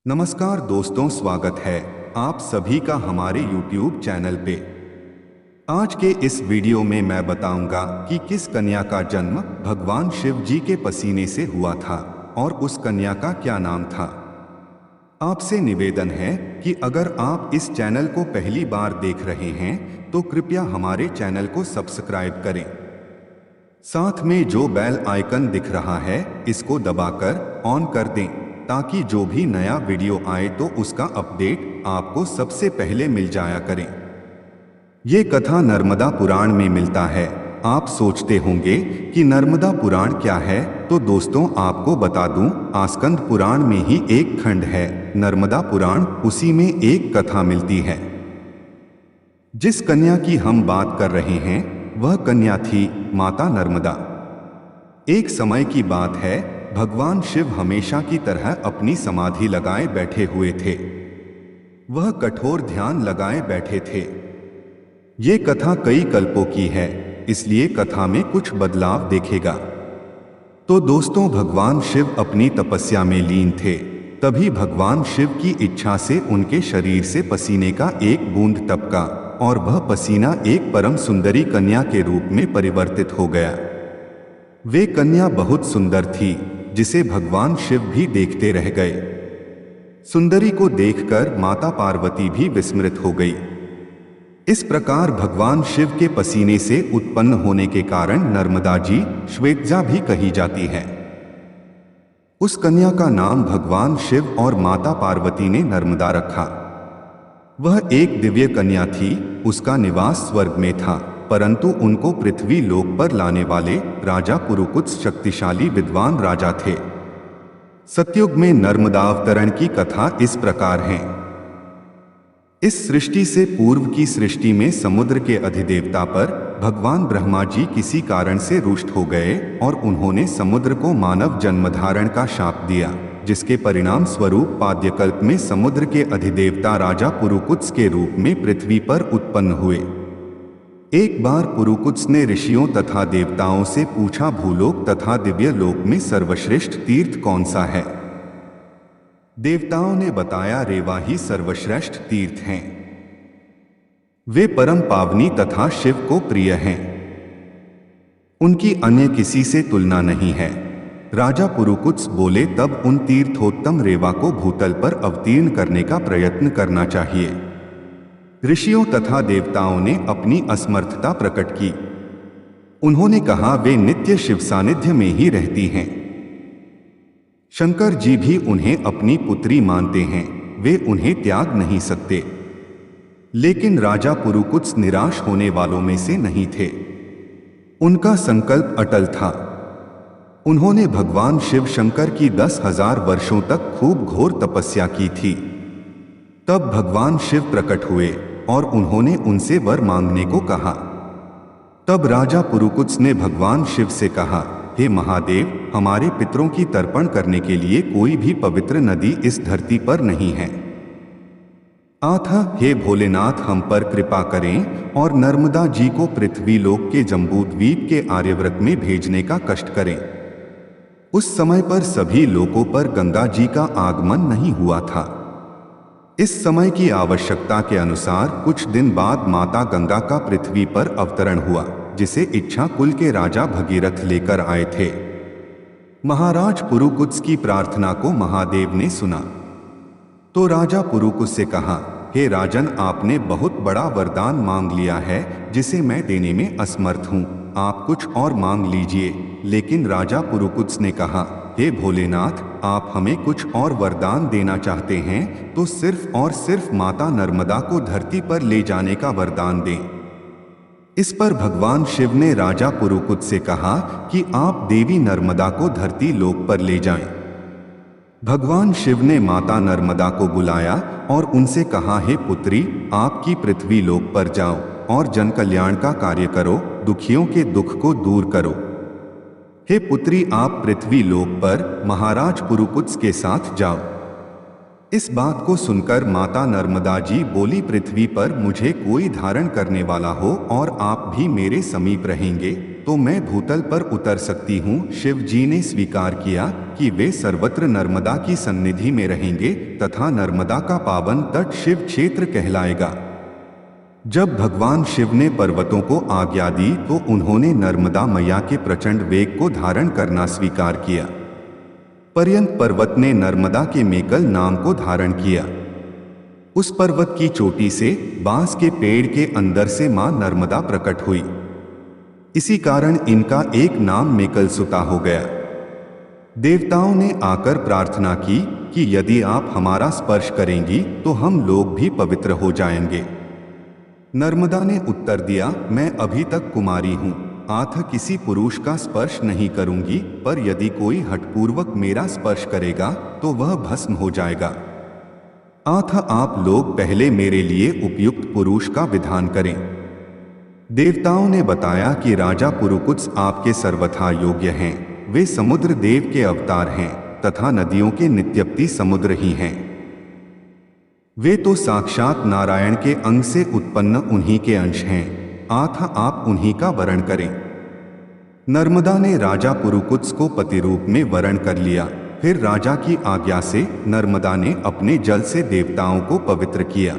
नमस्कार दोस्तों, स्वागत है आप सभी का हमारे YouTube चैनल पे। आज के इस वीडियो में मैं बताऊंगा कि किस कन्या का जन्म भगवान शिव जी के पसीने से हुआ था और उस कन्या का क्या नाम था। आपसे निवेदन है कि अगर आप इस चैनल को पहली बार देख रहे हैं तो कृपया हमारे चैनल को सब्सक्राइब करें। साथ में जो बेल आइकन दिख रहा है इसको दबाकर ऑन कर दें ताकि जो भी नया वीडियो आए तो उसका अपडेट आपको सबसे पहले मिल जाया करें। ये कथा नर्मदा पुराण में मिलता है। आप सोचते होंगे कि नर्मदा पुराण क्या है, तो दोस्तों आपको बता दूं, आस्कंद पुराण में ही एक खंड है नर्मदा पुराण, उसी में एक कथा मिलती है। जिस कन्या की हम बात कर रहे हैं वह कन्या थी माता नर्मदा। एक समय की बात है, भगवान शिव हमेशा की तरह अपनी समाधि लगाए बैठे हुए थे। वह कठोर ध्यान लगाए बैठे थे। ये कथा कई कल्पों की है, इसलिए कथा में कुछ बदलाव देखेगा। तो दोस्तों, भगवान शिव अपनी तपस्या में लीन थे। तभी भगवान शिव की इच्छा से उनके शरीर से पसीने का एक बूंद टपका और वह पसीना एक परम सुंदरी कन्या के रूप में परिवर्तित हो गया। वे कन्या बहुत सुंदर थी जिसे भगवान शिव भी देखते रह गए। सुंदरी को देखकर माता पार्वती भी विस्मृत हो गई। इस प्रकार भगवान शिव के पसीने से उत्पन्न होने के कारण नर्मदा जी, श्वेतजा भी कही जाती है। उस कन्या का नाम भगवान शिव और माता पार्वती ने नर्मदा रखा। वह एक दिव्य कन्या थी। उसका निवास स्वर्ग में था, परंतु उनको पृथ्वी लोक पर लाने वाले राजा पुरुकुत्स शक्तिशाली विद्वान राजा थे। सतयुग में नर्मदा अवतरण की कथा इस प्रकार है। इस सृष्टि से पूर्व की सृष्टि में समुद्र के अधिदेवता पर भगवान ब्रह्मा जी किसी कारण से रुष्ट हो गए और उन्होंने समुद्र को मानव जन्मधारण का शाप दिया, जिसके परिणाम स्वरूप पाद्यकल्प में समुद्र के अधिदेवता राजा पुरुकुत्स के रूप में पृथ्वी पर उत्पन्न हुए। एक बार पुरुकुत्स ने ऋषियों तथा देवताओं से पूछा, भूलोक तथा दिव्य लोक में सर्वश्रेष्ठ तीर्थ कौन सा है। देवताओं ने बताया, रेवा ही सर्वश्रेष्ठ तीर्थ हैं। वे परम पावनी तथा शिव को प्रिय हैं। उनकी अन्य किसी से तुलना नहीं है। राजा पुरुकुत्स बोले, तब उन तीर्थोत्तम रेवा को भूतल पर अवतीर्ण करने का प्रयत्न करना चाहिए। ऋषियों तथा देवताओं ने अपनी असमर्थता प्रकट की। उन्होंने कहा, वे नित्य शिव सानिध्य में ही रहती हैं। शंकर जी भी उन्हें अपनी पुत्री मानते हैं, वे उन्हें त्याग नहीं सकते। लेकिन राजा पुरुकुत्स निराश होने वालों में से नहीं थे। उनका संकल्प अटल था। उन्होंने भगवान शिव शंकर की 10,000 वर्षों तक खूब घोर तपस्या की थी। तब भगवान शिव प्रकट हुए और उन्होंने उनसे वर मांगने को कहा। तब राजा पुरुकुत्स ने भगवान शिव से कहा, हे महादेव, हमारे पितरों की तर्पण करने के लिए कोई भी पवित्र नदी इस धरती पर नहीं है। अतः हे भोलेनाथ, हम पर कृपा करें और नर्मदा जी को पृथ्वी लोक के जम्बूद्वीप के आर्यव्रत में भेजने का कष्ट करें। उस समय पर सभी लोकों पर गंगा जी का आगमन नहीं हुआ था। इस समय की आवश्यकता के अनुसार कुछ दिन बाद माता गंगा का पृथ्वी पर अवतरण हुआ, जिसे इच्छा कुल के राजा भगीरथ लेकर आए थे। महाराज पुरुकुत्स की प्रार्थना को महादेव ने सुना तो राजा पुरुकुत्स से कहा, हे राजन, आपने बहुत बड़ा वरदान मांग लिया है जिसे मैं देने में असमर्थ हूँ। आप कुछ और मांग लीजिए। लेकिन राजा पुरुकुत्स ने कहा, हे भोलेनाथ, आप हमें कुछ और वरदान देना चाहते हैं तो सिर्फ और सिर्फ माता नर्मदा को धरती पर ले जाने का वरदान दें। इस पर भगवान शिव ने राजा पुरुकुत्स से कहा कि आप देवी नर्मदा को धरती लोक पर ले जाएं। भगवान शिव ने माता नर्मदा को बुलाया और उनसे कहा, हे पुत्री, आपकी पृथ्वी लोक पर जाओ और जन कल्याण का कार्य करो, दुखियों के दुख को दूर करो। हे पुत्री, आप पृथ्वी लोक पर महाराज पुरुकुत्स के साथ जाओ। इस बात को सुनकर माता नर्मदा जी बोली, पृथ्वी पर मुझे कोई धारण करने वाला हो और आप भी मेरे समीप रहेंगे तो मैं भूतल पर उतर सकती हूँ। शिव जी ने स्वीकार किया कि वे सर्वत्र नर्मदा की सन्निधि में रहेंगे तथा नर्मदा का पावन तट शिव क्षेत्र कहलाएगा। जब भगवान शिव ने पर्वतों को आज्ञा दी तो उन्होंने नर्मदा मैया के प्रचंड वेग को धारण करना स्वीकार किया। पर्यंत पर्वत ने नर्मदा के मेकल नाम को धारण किया। उस पर्वत की चोटी से बांस के पेड़ के अंदर से मां नर्मदा प्रकट हुई। इसी कारण इनका एक नाम मेकल सुता हो गया। देवताओं ने आकर प्रार्थना की कि यदि आप हमारा स्पर्श करेंगी तो हम लोग भी पवित्र हो जाएंगे। नर्मदा ने उत्तर दिया, मैं अभी तक कुमारी हूँ, आथ किसी पुरुष का स्पर्श नहीं करूंगी, पर यदि कोई हठपूर्वक मेरा स्पर्श करेगा तो वह भस्म हो जाएगा। आथ आप लोग पहले मेरे लिए उपयुक्त पुरुष का विधान करें। देवताओं ने बताया कि राजा पुरुकुत्स आपके सर्वथा योग्य हैं। वे समुद्र देव के अवतार हैं तथा नदियों के नित्यपति समुद्र ही हैं। वे तो साक्षात नारायण के अंग से उत्पन्न उन्हीं के अंश हैं। आथ आप उन्हीं का वरण करें। नर्मदा ने राजा पुरुकुत्स को पति रूप में वरण कर लिया। फिर राजा की आज्ञा से नर्मदा ने अपने जल से देवताओं को पवित्र किया।